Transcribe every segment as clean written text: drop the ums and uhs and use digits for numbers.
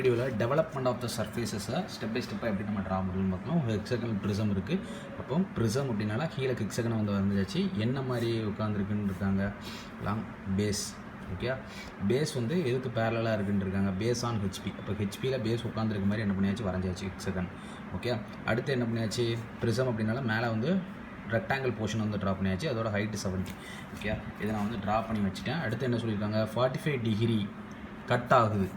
வீடியோவில் development of the சர்ஃபேஸஸை step by ஸ்டெப்பாக எப்படி நம்ம ட்ரா பண்ணணும்னு பார்க்கலாம். ஹெக்ஸகனல் ப்ரிசம் இருக்குது. அப்போ ப்ரிசம் அப்படின்னால கீழே ஹெக்ஸகனை வந்து வந்துச்சு. என்ன மாதிரி உட்காந்துருக்குன்னு இருக்காங்க, லாங் பேஸ். ஓகே, பேஸ் வந்து எதுக்கு பேரலாக இருக்குன்னு இருக்காங்க, பேஸ் ஆன் ஹெச்பி. அப்போ ஹெச்பியில் பேஸ் உட்காந்துருக்க மாதிரி என்ன பண்ணியாச்சு, வரைஞ்சாச்சு ஹெக்ஸகன். ஓகே, அடுத்து என்ன பண்ணியாச்சு, ப்ரிசம் அப்படின்னால மேலே வந்து ரெக்டாங்கிள் போர்ஷன் வந்து ட்ரா பண்ணியாச்சு. அதோட ஹைட்டு 70. ஓகே, இதை நான் வந்து ட்ரா பண்ணி வச்சுட்டேன். அடுத்து என்ன சொல்லியிருக்காங்க, 45 டிகிரி கட் ஆகுது.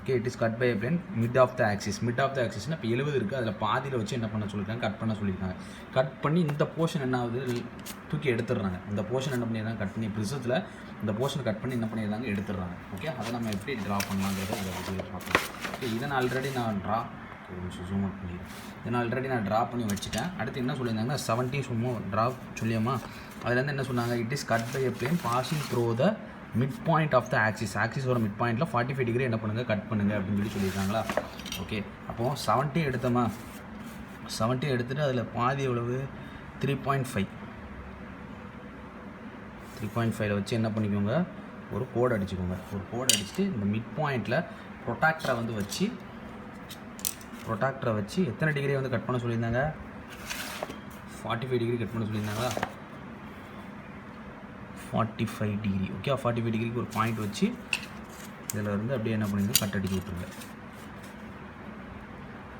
Okay, it is cut by plane mid of the axis. Mid of the ஆக்சிஸ்னால் இப்போ 70 இருக்குது, அதில் பாதியில் வச்சு என்ன பண்ண சொல்லியிருக்காங்க, கட் பண்ண சொல்லியிருக்காங்க. கட் பண்ணி இந்த போர்ஷன் என்ன ஆகுது, தூக்கி எடுத்துடுறாங்க. இந்த போர்ஷன் என்ன பண்ணிடுறாங்க, கட் பண்ணி ப்ரிசத்தில் இந்த போர்ஷனை கட் பண்ணி என்ன பண்ணிடுறாங்க, எடுத்துடுறாங்க. ஓகே, அதை நம்ம எப்படி ட்ரா பண்ணலாங்கிறத இந்த வீடியோவில் பார்க்கலாம். ஓகே, இதை நான் ஆல்ரெடி நான் ட்ரா ஜூம் அவுட் பண்ணிடுறேன். இதை நான் ஆல்ரெடி நான் ட்ரா பண்ணி வச்சுட்டேன். அடுத்து என்ன சொல்லியிருந்தாங்கன்னா 70 சும்மா ட்ரா சொல்லியாமா, அதுலேருந்து என்ன சொன்னாங்க, it is cut by a plane passing through the mid point of the axis. ஆக்சிஸோட மிட் பாயிண்ட்டில் 45 டிகிரி என்ன பண்ணுங்கள், கட் பண்ணுங்கள் அப்படின்னு சொல்லியிருக்காங்களா. ஓகே, அப்போது 70 எடுத்தோமா, 70 எடுத்துகிட்டு அதில் பாதி எவ்வளவு, 3.5. 3.5 வச்சு என்ன பண்ணிக்கோங்க, ஒரு கோடு அடிச்சுக்கோங்க. ஒரு கோடு அடிச்சுட்டு இந்த மிட் பாயிண்டில் ப்ரொட்டாக்டரை வந்து வச்சு எத்தனை டிகிரி வந்து கட் பண்ண சொல்லியிருந்தாங்க, 45 டிகிரி கட் பண்ண சொல்லியிருந்தாங்களா, 45 டிகிரி. ஓகே, 45 டிகிரிக்கு ஒரு பாயிண்ட் வச்சு இதில் இருந்து அப்படியே என்ன பண்ணிங்க, கட் அடிச்சு விட்டுருங்க.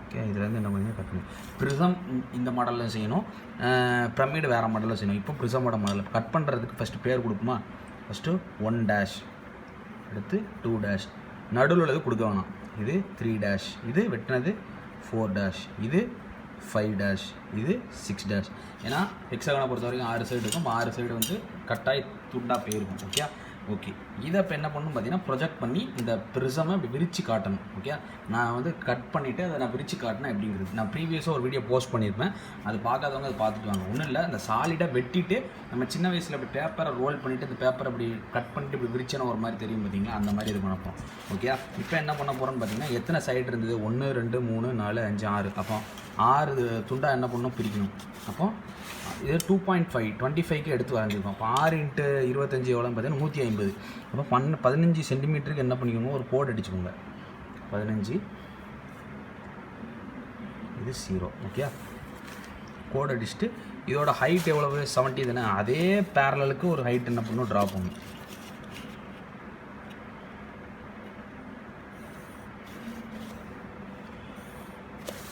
ஓகே, இதிலேருந்து என்ன பண்ணுங்க, கட் பண்ணி. ப்ரிசம் இந்த மாடலில் செய்யணும், பிரமிடு வேறு மாடலில் செய்யணும். இப்போ ப்ரிசமோட மாடலில் கட் பண்ணுறதுக்கு ஃபஸ்ட்டு பேர் கொடுக்குமா, ஃபஸ்ட்டு 1 டேஷ், அடுத்து 2 டேஷ், நடுவில் உள்ளது கொடுக்க வேணாம். இது 3 டேஷ், இது வெட்டினது 4 டேஷ், இது 5 டேஷ், இது 6 டேஷ். ஏன்னா ஹெக்ஸாகனை பொறுத்த வரைக்கும் 6 சைடு இருக்கும். 6 சைடு வந்து கட்டாய் துண்டாக போயிருக்கும். ஓகே, ஓகே, இதை இப்போ என்ன பண்ணணும் பார்த்தீங்கன்னா, ப்ரொஜெக்ட் பண்ணி இந்த ப்ரிசமை இப்படி விரித்து காட்டணும். ஓகே, நான் வந்து கட் பண்ணிவிட்டு அதை நான் விரித்து காட்டினேன் எப்படிங்கிறது நான் ப்ரீவியஸாக ஒரு வீடியோ போஸ்ட் பண்ணியிருப்பேன். அது பார்க்காதவங்க அதை பார்த்துட்டு வாங்க. ஒன்றும் இல்லை, அந்த சாலிடாக வெட்டிட்டு நம்ம சின்ன வயசில் அப்படி பேப்பரை ரோல் பண்ணிவிட்டு இந்த பேப்பரை அப்படி கட் பண்ணிட்டு இப்படி விரிச்சன ஒரு மாதிரி தெரியும் பார்த்தீங்களா, அந்த மாதிரி இது பண்ண போகிறோம். ஓகே, இப்போ என்ன பண்ண போகிறோன்னு பார்த்தீங்கன்னா, எத்தனை சைடு இருந்தது, 1 2 3 4 5 6. அப்போ 6 துண்டாக என்ன பண்ணணும், பிரிக்கணும். அப்போ இது 2.5 25க்கு எடுத்து வரைஞ்சிருக்கோம். அப்போ 6 × 25 எவ்வளோன்னு பார்த்தீங்கன்னா 150. அப்போ 15 சென்டிமீட்டருக்கு என்ன பண்ணிக்கோங்க, ஒரு கோடு அடிச்சுக்கோங்க. 15, இது 0. ஓகே, கோடு அடிச்சுட்டு இதோட ஹைட் எவ்வளவு, 70 தானே, அதே பேரலுக்கு ஒரு ஹைட் என்ன பண்ணணும், ட்ரா பண்ணணும்.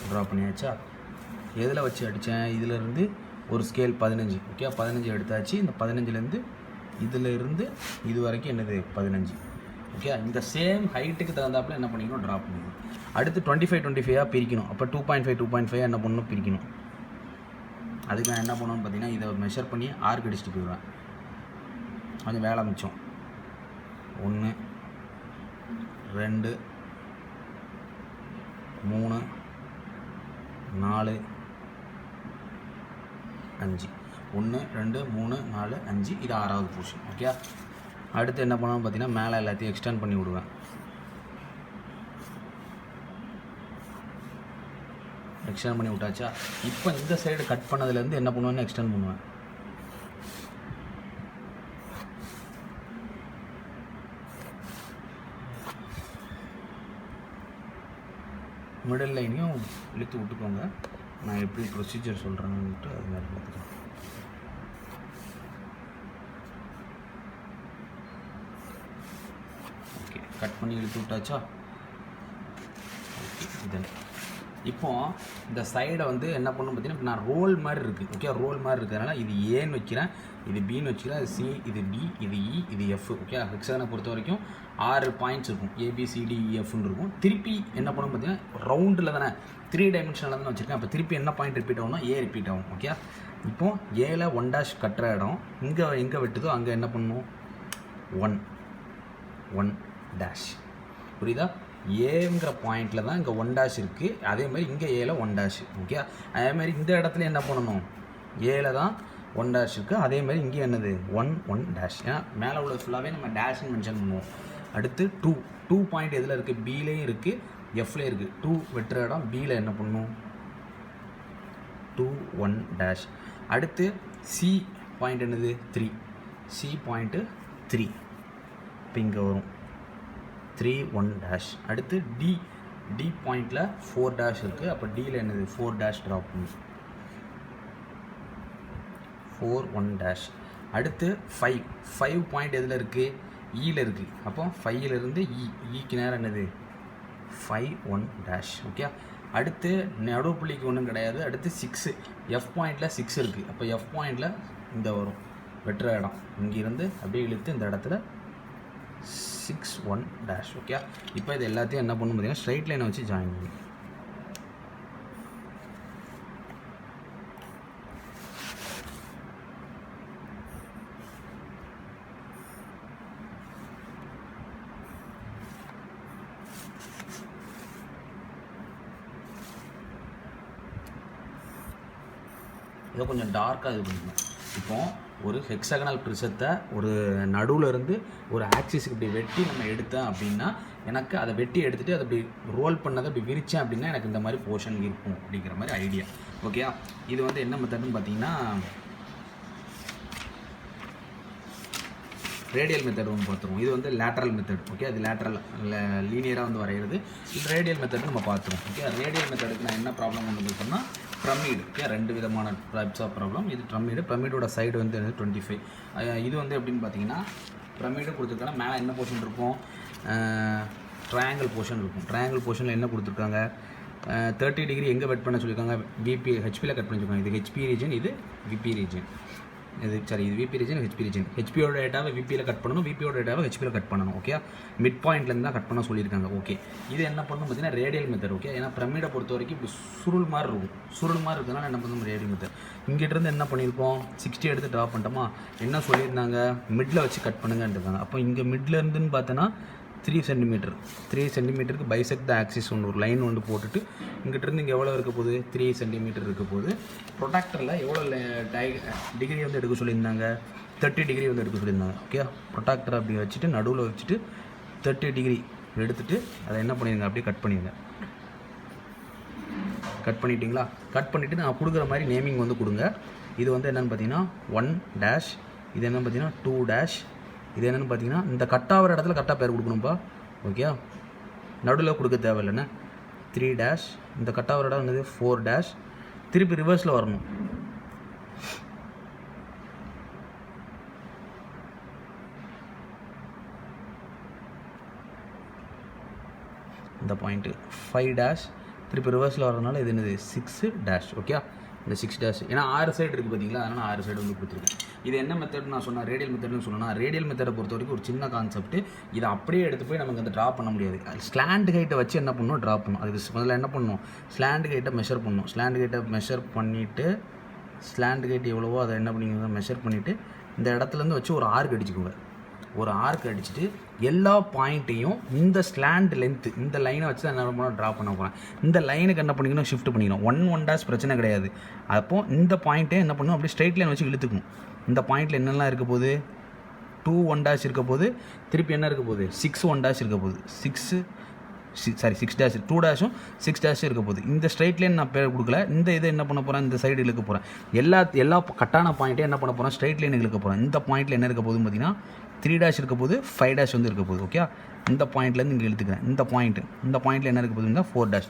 ட்ரா பண்ணியாச்சா, எதில் வச்சு அடித்தேன், இதிலேருந்து ஒரு ஸ்கேல் 15. ஓகே, 15 எடுத்தாச்சு. இந்த 15லேருந்து இதிலிருந்து இது வரைக்கும் என்னது, 15. ஓகே, இந்த சேம் ஹைட்டுக்கு தகுந்தாப்பில் என்ன பண்ணிக்கணும், ட்ரா பண்ணிக்கணும். அடுத்து 25 பிரிக்கணும். அப்போ 2.5 என்ன பண்ணணும், பிரிக்கணும். அதுக்கு நான் என்ன பண்ணணும்னு பார்த்தீங்கன்னா, இதை மெஷர் பண்ணி ஆர்க் அடிச்சுட்டு போயிடுவேன். கொஞ்சம் வேலை மிச்சம். 1 2 3 4 5. 1 2 3 4 5. இது 6வது போர்ஷன். ஓகே, அடுத்து என்ன பண்ணணும் பார்த்தீங்கன்னா, மேலே எல்லாத்தையும் எக்ஸ்டெண்ட் பண்ணி விடுவேன். எக்ஸ்டெண்ட் பண்ணி விட்டாச்சா, இப்போ இந்த சைடு கட் பண்ணதுலேருந்து என்ன பண்ணுவேன்னு எக்ஸ்டெண்ட் பண்ணுவேன். மிடில் லைனையும் இழுத்து விட்டுக்கோங்க. நான் எப்படி ப்ரொசீஜர் சொல்கிறேன்னுட்டு அது மாதிரி பார்த்துக்கலாம். ஓகே, கட் பண்ணி இழுத்து விட்டாச்சா. ஓகே, இதில் இப்போது இந்த சைடை வந்து என்ன பண்ணணும் பார்த்தீங்கன்னா, நான் ரோல் மாதிரி இருக்குது. ஓகே, ரோல் மாதிரி இருக்கிறதுனால இது ஏன்னு வைக்கிறேன், இது பின்னு வச்சுக்கிறேன், இது சி, இது டி, இது இ, இது எஃப். ஓகே, ஹெக்ஸாகனை பொறுத்த வரைக்கும் 6 பாயிண்ட்ஸ் இருக்கும், ABCDEFன்னு இருக்கும். திருப்பி என்ன பண்ணணும் பார்த்தீங்கன்னா, ரவுண்டில் தானே 3 டைமென்ஷனில் தானே வச்சுருக்கேன். அப்போ திருப்பி என்ன பாயிண்ட் ரிப்பீட் ஆகும்னா, ஏ ரிப்பீட் ஆகும். ஓகே, இப்போது ஏல 1 டேஷ் கட்டுற இடம் இங்கே எங்கே வெட்டுதோ அங்கே என்ன பண்ணணும், 1 டேஷ். புரியுதா, ஏங்கிற பாயிண்டில் தான் இங்கே 1 டேஷ் இருக்குது. அதே மாதிரி இங்கே ஏல 1 டேஷ். ஓகே, அதே மாதிரி இந்த இடத்துல என்ன பண்ணணும், ஏல தான் 1 டேஷ் இருக்குது. அதே மாதிரி இங்கே என்னது, 1 டேஷ். ஏன்னா மேலே உள்ள ஃபுல்லாகவே நம்ம டேஷ்னு மென்ஷன் பண்ணுவோம். அடுத்து 2 பாயிண்ட் எதில் இருக்குது, பிலேயும் இருக்குது, எஃப்லேயும் இருக்குது. 2 வெட்டுற இடம் பியில் என்ன பண்ணணும், 2 1 டேஷ். அடுத்து சி பாயிண்ட் என்னது, 3. C point 3. இப்போ இங்கே வரும் 3 1 டேஷ். அடுத்து டி டி பாயிண்டில் 4 டேஷ் இருக்குது. அப்போ டியில் என்னது 4 டேஷ் ட்ராப் பண்ணி 4 1 டேஷ். அடுத்து 5 பாயிண்ட் எதில் இருக்குது? ஈயில் இருக்குது. அப்போ 5லேருந்து ஈக்கு நேரம் என்னது 5 1 டேஷ். ஓகே. அடுத்து நடுப்புள்ளிக்கு ஒன்றும் கிடையாது. அடுத்து 6 எஃப் பாயிண்டில் 6 இருக்குது. அப்போ எஃப் பாயிண்டில் இந்த வரும் வெட்டுற இடம், இங்கேருந்து அப்படியே இழுத்து இந்த இடத்துல 6 1 டேஷ். ஓகே. இப்போ இது எல்லாத்தையும் என்ன பண்ணணும் பார்த்தீங்கன்னா ஸ்ட்ரைட் லைனை வச்சு ஜாயின் பண்ணி இதை கொஞ்சம் டார்க்காக இது பண்ணிக்கணும். இப்போ ஒரு ஹெக்ஸகனல் ப்ரிசத்தை ஒரு நடுவில் இருந்து ஒரு ஆக்சிஸுக்கு இப்படி வெட்டி நம்ம எடுத்தேன் அப்படின்னா எனக்கு அதை வெட்டி எடுத்துகிட்டு அதை இப்படி ரோல் பண்ணதை இப்படி விரித்தேன் அப்படின்னா எனக்கு இந்த மாதிரி போர்ஷன் இருக்கும் அப்படிங்கிற மாதிரி ஐடியா. ஓகே. இது வந்து என்ன மெத்தட்னு பார்த்தீங்கன்னா ரேடியல் மெத்தட் ஒன்று பார்த்துருவோம். இது வந்து லேட்ரல் மெத்தட். ஓகே. அது லேட்ரல் லீனியராக வந்து வரைகிறது. இது ரேடியல் மெத்தட் நம்ம பார்த்துருவோம். ஓகே. ரேடியல் மெத்தடுக்கு நான் என்ன ப்ராப்ளம் கொண்டு போயிட்டோம்னா பிரமிடு. ஓகே. 2 விதமான டைப்ஸ் ஆஃப் ப்ராப்ளம். இது பிரமிடோட சைடு வந்து 25. இது வந்து எப்படின்னு பார்த்தீங்கன்னா பிரமிடு கொடுத்துருக்காங்க. மேலே என்ன போர்ஷன் இருக்கும்? ட்ரையாங்கிள் போர்ஷன் இருக்கும். ட்ரையாங்கிள் போர்ஷனில் என்ன கொடுத்துருக்காங்க? 30 டிகிரி எங்கே கட் பண்ண சொல்லியிருக்காங்க? ஹெச்பியில் கட் பண்ணி சொல்லியிருக்காங்க. இது ஹெச்பி ரீஜன், இது விபி ரீஜன். இது விபி ரீஜன், ஹெச்பி ரீஜன். ஹெச்பியோட டேட்டாவை விபியில் கட் பண்ணணும், விபியோட டேட்டாவை ஹெச்பியில் கட் பண்ணணும். ஓகே. மிட் பாயிண்ட்லேருந்து தான் கட் பண்ண சொல்லியிருக்காங்க. ஓகே. இது என்ன பண்ணணும் பார்த்தீங்கன்னா ரேடியல் மெத்தட். ஓகே. ஏன்னா பிரமிடை பொறுத்த வரைக்கும் இப்படி சுருள் மாதிரி இருக்கும். சுருள் மாதிரி இருக்கிறதுனால என்ன பண்ணணும் ரேடியல் மெத்தட். இங்கிட்டிருந்து என்ன பண்ணியிருக்கோம்? 60 எடுத்து ட்ரா பண்ணிட்டோமா? என்ன சொல்லியிருந்தாங்க? மிட்டில் வச்சு கட் பண்ணுங்கன்றாங்க. அப்போ இங்கே மிட்ல இருந்துன்னு பார்த்தோன்னா 3 சென்டிமீட்டர். 3 சென்டிமீட்டருக்கு பைசெக்ட் த ஆக்சிஸ் ஒரு லைன் ஒன்று போட்டுட்டு இங்கிட்டிருந்து இங்கே எவ்வளோ இருக்க போகுது? 3 சென்டிமீட்டர் இருக்க போகுது. ப்ரொடாக்டரில் எவ்வளோ டிகிரி வந்து எடுக்க சொல்லியிருந்தாங்க? 30 டிகிரி வந்து எடுக்க சொல்லியிருந்தாங்க. ஓகே. ப்ரொடாக்டர் அப்படி வச்சுட்டு நடுவில் வச்சுட்டு 30 டிகிரி எடுத்துகிட்டு அதை என்ன பண்ணிடுங்க அப்படியே கட் பண்ணிடுங்க. கட் பண்ணிட்டீங்களா? கட் பண்ணிவிட்டு நான் கொடுக்குற மாதிரி நேமிங் வந்து கொடுங்க. இது வந்து என்னென்னு பார்த்தீங்கன்னா 1 டேஷ், இது என்னென்னு பார்த்தீங்கன்னா 2 டேஷ், இது என்னென்னு பார்த்தீங்கன்னா இந்த கட்டாகிற இடத்துல கரெக்டாக பேர் கொடுக்கணும்ப்பா. ஓகே. நடுவில் கொடுக்க தேவையில்லைண்ணே. 3 டேஷ், இந்த கட்டாகிற இடம் என்னது 4 டேஷ், திருப்பி ரிவர்ஸில் வரணும். இந்த பாயிண்ட்டு 5 டேஷ், திருப்பி ரிவர்ஸில் வரதுனால இது என்னது 6 டேஷ். ஓகே. இந்த 6 டேஷ் ஏன்னா 6 சைடு இருக்குது பார்த்தீங்களா, அதனால் 6 சைடு வந்து கொடுத்துருக்கேன். இது என்ன மெத்தட் நான் சொன்னேன்? ரேடியல் மெத்தட்னு சொன்னேன்னா ரேடியல் மெத்தடை பொறுத்த வரைக்கும் ஒரு சின்ன கான்செப்ட். இதை அப்படியே எடுத்து போய் நமக்கு அந்த ட்ரா பண்ண முடியாது. ஸ்லாண்ட் ஹைட்டை வச்சு என்ன பண்ணணும்? ட்ரா பண்ணணும். அதுக்கு முதல்ல என்ன பண்ணணும்? ஸ்லாண்ட் ஹைட்டை மெஷர் பண்ணணும். ஸ்லாண்ட் ஹைட்டை மெஷர் பண்ணிவிட்டு ஸ்லாண்ட் ஹைட் எவ்வளவோ அதை என்ன பண்ணிக்கோங்க மெஷர் பண்ணிவிட்டு இந்த இடத்துலேருந்து வச்சு ஒரு ஆர்க் அடிச்சுக்கோங்க. ஒரு ஆர்க் அடிச்சுட்டு எல்லா பாயிண்ட்டையும் இந்த ஸ்லாண்ட் லென்த்து இந்த லைனை வச்சு தான் என்ன பண்ண ட்ரா பண்ண போகிறேன். இந்த லைனுக்கு என்ன பண்ணிக்கணும்? ஷிஃப்ட் பண்ணிக்கணும். 1 டேஷ் பிரச்சனை கிடையாது. அப்போது இந்த பாயிண்ட்டே என்ன பண்ணணும்? அப்படியே ஸ்ட்ரைட் லைன் வச்சு இழுத்துக்கணும். இந்த பாயிண்ட்டில் என்னெல்லாம் இருக்க போகுது? 2 1 டேஷ் இருக்க போது. திருப்பி என்ன இருக்க போகுது? 6 1 டேஷ் இருக்க போகுது. 6 டேஷ் 2 டேஷும் 6 டேஷும் இருக்க போகுது. இந்த ஸ்ட்ரைட் லைன் நான் பேர் கொடுக்கல. இந்த இதை என்ன பண்ண போகிறேன்? இந்த சைடு இழுக்க போகிறேன். எல்லா கட்டான பாயிண்ட்டே என்ன பண்ண போகிறேன்? ஸ்ட்ரைட் லைன் இழுக்க போகிறேன். இந்த பாயிண்ட்டில் என்ன இருக்க போகுதுன்னு பார்த்தீங்கன்னா 3 டேஷ் இருக்க போது, 5 டேஷ் வந்து இருக்க போகுது. ஓகே. இந்த பாயிண்ட்லேருந்து இங்கே இழுத்துக்கிறேன். இந்த பாயிண்ட்டில் என்ன இருக்க போகுதுன்னா 4 டேஷ்.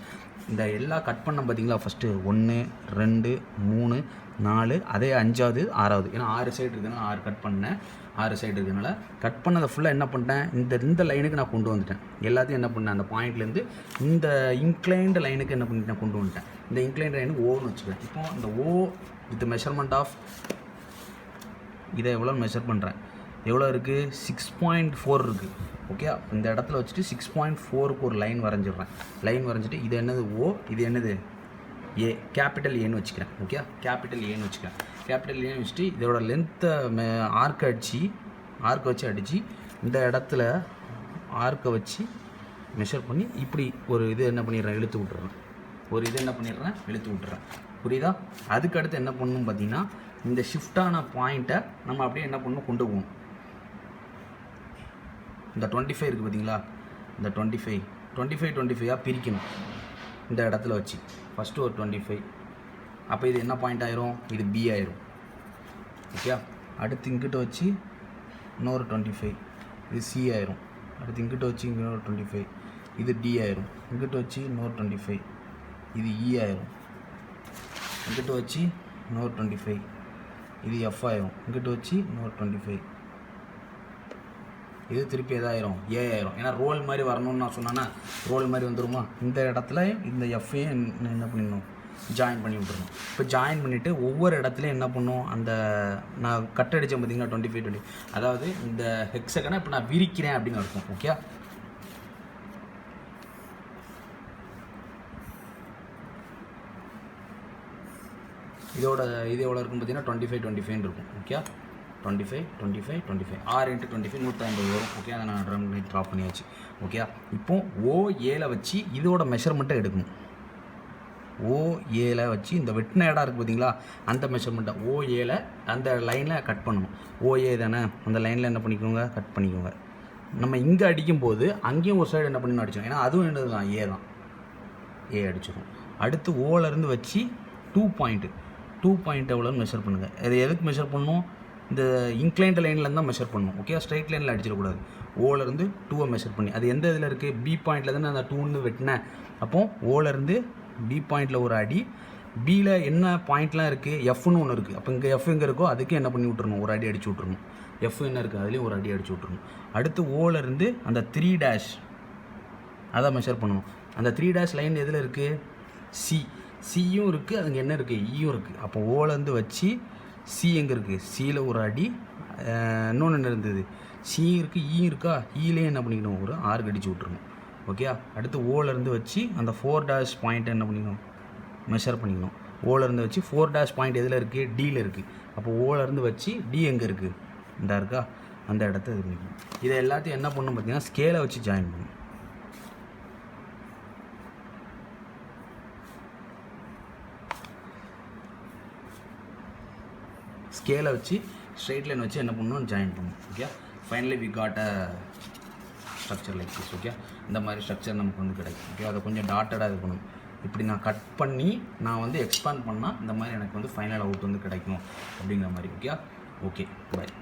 இந்த எல்லா கட் பண்ண பார்த்தீங்களா? ஃபஸ்ட்டு 1 2 3 4, அதே 5வது 6வது. ஏன்னா 6 சைடு இருக்குதுன்னா 6 கட் பண்ணேன். 6 சைடு இருக்கிறதுனால கட் பண்ணதை ஃபுல்லாக என்ன பண்ணிட்டேன்? இந்த லைனுக்கு நான் கொண்டு வந்துட்டேன். எல்லாத்தையும் என்ன பண்ணேன்? அந்த பாயிண்ட்லேருந்து இந்த இன்க்ளைன்டு லைனுக்கு என்ன பண்ணிட்டேன்? கொண்டு வந்துட்டேன். இந்த இன்க்ளைன்டு லைனுக்கு ஓன்னு வச்சுக்கிறேன். இப்போ இந்த ஓ வித் மெஷர்மெண்ட் ஆஃப் இதை எவ்வளோ மெஷர் பண்ணுறேன்? எவ்வளோ இருக்குது? 6.4 இருக்குது. ஓகே. இந்த இடத்துல வச்சுட்டு 6.4க்கு ஒரு லைன் வரைஞ்சிடுறேன். லைன் வரைஞ்சிட்டு இது என்னது? ஓ, இது என்னது? ஏ, கேபிட்டல் ஏன்னு வச்சுக்கிறேன். ஓகே. கேபிட்டல் ஏன்னு வச்சுக்கிறேன். கேபிட்டல் ஏன்னு வச்சுட்டு இதோட லென்த்தை ஆர்க்கை வச்சு அடித்து இந்த இடத்துல ஆர்க்கை வச்சு மெஷர் பண்ணி இப்படி ஒரு இது என்ன பண்ணிடுறேன்? இழுத்து விட்டுறேன். புரியுதா? அதுக்கு அடுத்து என்ன பண்ணணும் பார்த்தீங்கன்னா இந்த ஷிஃப்டான பாயிண்ட்டை நம்ம அப்படியே என்ன பண்ணணும்? கொண்டு போகணும். இந்த 25 இருக்குது பார்த்தீங்களா? இந்த 25 பிரிக்கணும். இந்த இடத்துல வச்சு ஃபஸ்ட்டு ஒரு 25. அப்போ இது என்ன பாயிண்ட் ஆயிரும்? இது பி ஆயிரும். ஓகே. அடுத்து இங்கிட்ட வச்சு இன்னொரு 25, இது சி ஆயிரும். அடுத்து இங்கிட்ட வச்சு இன்னொரு 25, இது டி ஆயிரும். இங்கிட்ட வச்சு இன்னொரு 25, இது இ ஆயிரும். இங்கிட்ட வச்சு இன்னொரு 25, இது எஃப் ஆயிரும். இங்கிட்ட வச்சு இன்னொரு 25, இது திருப்பி எதாயிரும், ஏ ஆயிரும். ஏன்னா ரோல் மாதிரி வரணும்னு நான் சொன்னேன்னா ரோல் மாதிரி வந்துருமா. இந்த இடத்துல இந்த எஃப்ஐயும் என்ன பண்ணிடணும், ஜாயின் பண்ணி விட்டுருணும். இப்போ ஜாயின் பண்ணிவிட்டு ஒவ்வொரு இடத்துலையும் என்ன பண்ணும், அந்த நான் கட் அடித்தேன் பார்த்தீங்கன்னா 25 20, அதாவது இந்த ஹெக்ஸகனை இப்போ நான் விரிக்கிறேன் அப்படின்னு அர்த்தம். ஓகே, இது எவ்வளோ இருக்கும் பார்த்தீங்கன்னா 25 25 இருக்கும். ஓகே, 25 25 25 6 × 25 150 வரும். ஓகே, அதை நான் ட்ரம் ட்ராப் பண்ணியாச்சு. ஓகே, இப்போ ஓஏல வச்சு இதோட மெஷர்மெண்ட்டை எடுக்கணும். ஓஏல வச்சு இந்த வெட்டின இடம் இருக்குது பார்த்தீங்களா, அந்த மெஷர்மெண்ட்டை ஓஏல அந்த லைனில் கட் பண்ணணும். ஓஏ தானே, அந்த லைனில் என்ன பண்ணிக்கோங்க, கட் பண்ணிக்கோங்க. நம்ம இங்கே அடிக்கும்போது அங்கேயும் ஒரு சைடு என்ன பண்ணணும் அடிச்சோம், ஏன்னா அதுவும் என்னது தான், ஏ தான், ஏ அடிச்சிடும். அடுத்து ஓலேருந்து வச்சு 2 பாயிண்ட் எவ்வளோன்னு மெஷர் பண்ணுங்கள். அது எதுக்கு மெஷர் பண்ணணும், இந்த இன்க்ளைன்ட் லைன்லேருந்து தான் மெஷர் பண்ணணும். ஓகே, ஸ்ட்ரைட் லைனில் அடிச்சிடக்கூடாது. ஓலேருந்து 2 மெஷர் பண்ணி, அது எந்த இதில் இருக்குது, பி பாயிண்டில் தானே அந்த 2ன்னு வெட்டினேன். அப்போது ஓலேருந்து பி பாயிண்டில் ஒரு அடி, பியில் என்ன பாயிண்ட்லாம் இருக்குது, எஃப்னு ஒன்று இருக்குது. அப்போ இங்கே எஃப் எங்கே இருக்கோ அதுக்கு என்ன பண்ணி விட்றணும், ஒரு அடி அடிச்சு விட்றணும். எஃப் என்ன இருக்குது அதுலேயும் ஒரு அடி அடிச்சு விட்றணும். அடுத்து ஓலேருந்து அந்த 3' அதை மெஷர் பண்ணணும். அந்த 3' லைன் எதில் இருக்குது, சியும் இருக்குது, அதுங்க என்ன இருக்குது, ஈயும் இருக்குது. அப்போ ஓலேருந்து வச்சு சி எங்கே இருக்குது, சியில் ஒரு அடி, இன்னொன்று என்ன இருந்தது, சி இருக்குது, ஈ இருக்கா, ஈலேயே என்ன பண்ணிக்கணும், ஒரு 6 அடிச்சு விட்ருணும். ஓகே, அடுத்து ஓலேருந்து வச்சு அந்த 4' பாயிண்ட்டை என்ன பண்ணிக்கணும், மெஷர் பண்ணிக்கணும். ஓலேருந்து வச்சு 4' பாயிண்ட் எதில் இருக்குது, டியில் இருக்குது. அப்போ ஓலேருந்து வச்சு டி எங்கே இருக்குது, இந்த இருக்கா, அந்த இடத்த இது பண்ணிக்கணும். இதை எல்லாத்தையும் என்ன பண்ணணும் பார்த்தீங்கன்னா ஸ்கேலை வச்சு ஜாயின் பண்ணணும். ஸ்கேலை வச்சு ஸ்ட்ரெயிட் லைன் வச்சு என்ன பண்ணணும், ஜாயின் பண்ணணும். Okay, finally we got a structure like this. Okay, இந்த மாதிரி ஸ்ட்ரக்சர் நமக்கு வந்து கிடைக்கும். ஓகே, அதை கொஞ்சம் டாட்டடாக இது பண்ணணும். இப்படி நான் கட் பண்ணி நான் வந்து எக்ஸ்பேண்ட் பண்ணால் இந்த மாதிரி எனக்கு வந்து ஃபைனல் அவுட் வந்து கிடைக்கும் அப்படிங்கிற மாதிரி. ஓகே, ஓகே, பாய்.